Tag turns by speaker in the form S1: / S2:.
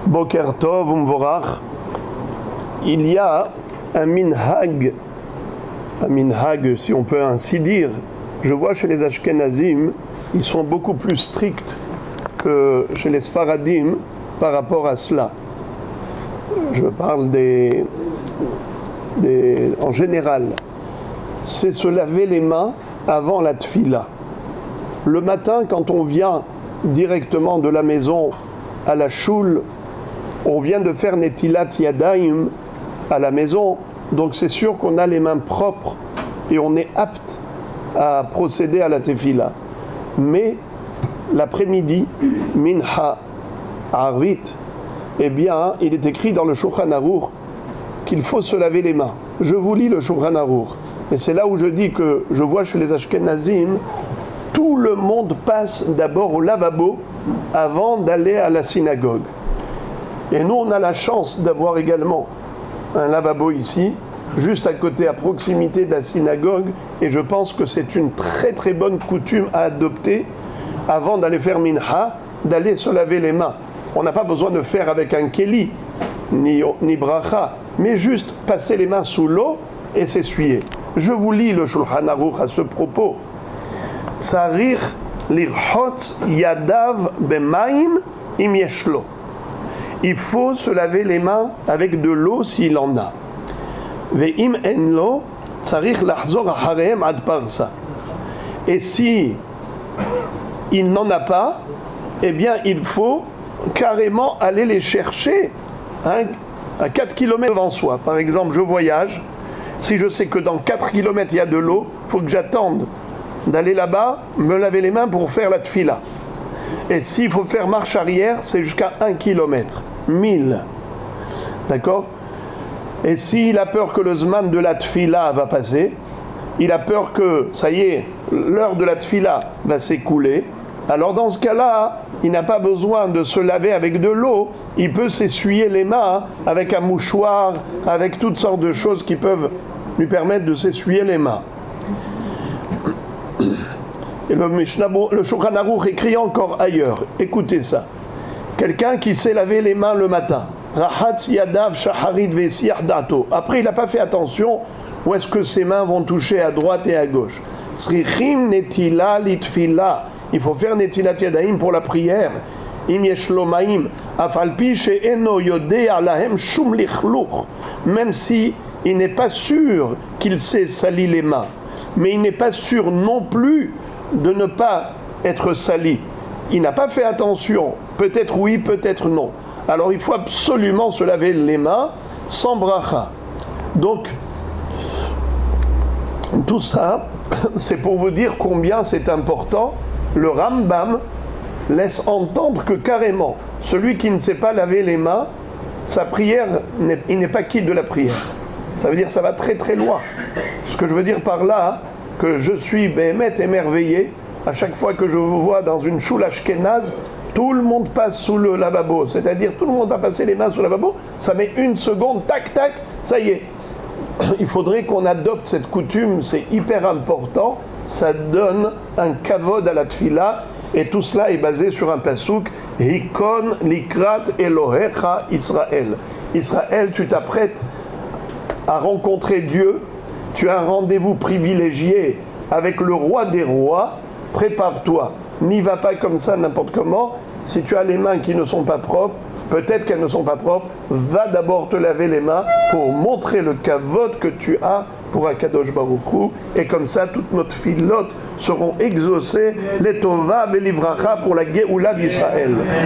S1: Boker Tov Umvorach. Il y a un minhag, si on peut ainsi dire. Je vois chez les Ashkenazim, ils sont beaucoup plus stricts que chez les Sfaradim par rapport à cela. Je parle en général. C'est se laver les mains avant la tfila. Le matin, quand on vient directement de la maison à la choule, on vient de faire Netilat Yadayim à la maison, donc c'est sûr qu'on a les mains propres et on est apte à procéder à la tefila. Mais l'après-midi, Minha, Arvit, eh bien, il est écrit dans le Shulchan Aruch qu'il faut se laver les mains. Je vous lis le Shulchan Aruch. Et c'est là où je dis que je vois chez les Ashkenazim, tout le monde passe d'abord au lavabo avant d'aller à la synagogue. Et nous, on a la chance d'avoir également un lavabo ici, juste à côté, à proximité de la synagogue. Et je pense que c'est une très très bonne coutume à adopter avant d'aller faire minha, d'aller se laver les mains. On n'a pas besoin de faire avec un keli, ni bracha, mais juste passer les mains sous l'eau et s'essuyer. Je vous lis le Shulchan Aruch à ce propos. Tzarich lirhotz yadav b'mayim im yeshlo. Il faut se laver les mains avec de l'eau s'il en a. Ve'im en lo, tzarich lachzor acharehem ad parsa. Et si il n'en a pas, eh bien il faut carrément aller les chercher à 4 km devant soi. Par exemple, je voyage. Si je sais que dans 4 km il y a de l'eau, il faut que j'attende d'aller là-bas, me laver les mains pour faire la tfila. Et s'il faut faire marche arrière, c'est jusqu'à 1 km, 1000. D'accord ? Et s'il a peur que le zman de la tfila va passer, il a peur que, ça y est, l'heure de la tfila va s'écouler, alors dans ce cas-là, il n'a pas besoin de se laver avec de l'eau, il peut s'essuyer les mains avec un mouchoir, avec toutes sortes de choses qui peuvent lui permettre de s'essuyer les mains. Et le Shulchan Aruch écrit encore ailleurs, écoutez ça, quelqu'un qui s'est lavé les mains le matin, Rahatz yadav shaharit vesiach dato, après il n'a pas fait attention où est-ce que ses mains vont toucher à droite et à gauche. Tzrichim netila litfila, il faut faire netilat yadayim pour la prière. Im yeshlo ma'im, afalpi she'eno yodea lahem shum lichluch, même si il n'est pas sûr qu'il s'est sali les mains, mais il n'est pas sûr non plus de ne pas être sali. Il n'a pas fait attention, peut-être oui, peut-être non. Alors il faut absolument se laver les mains sans bracha. Donc, tout ça, c'est pour vous dire combien c'est important. Le Rambam laisse entendre que carrément, celui qui ne sait pas laver les mains, sa prière, il n'est pas quitte de la prière. Ça veut dire que ça va très très loin. Ce que je veux dire par là, que je suis émerveillé, à chaque fois que je vous vois dans une choule ashkénaze, tout le monde passe sous le lavabo. C'est-à-dire tout le monde va passer les mains sous le lavabo, ça met 1 seconde, tac tac, ça y est. Il faudrait qu'on adopte cette coutume, c'est hyper important, ça donne un kavod à la tfila, et tout cela est basé sur un pasouk, Hikon likrat Elohecha Israël. Israël, tu t'apprêtes à rencontrer Dieu, tu as un rendez-vous privilégié avec le roi des rois, prépare-toi, n'y va pas comme ça n'importe comment. Si tu as les mains qui ne sont pas propres, peut-être qu'elles ne sont pas propres, va d'abord te laver les mains pour montrer le kavod que tu as pour Akadosh Baruch Hu, et comme ça toutes nos tfilotes seront exaucées, les tova velivracha pour la Géoula d'Israël.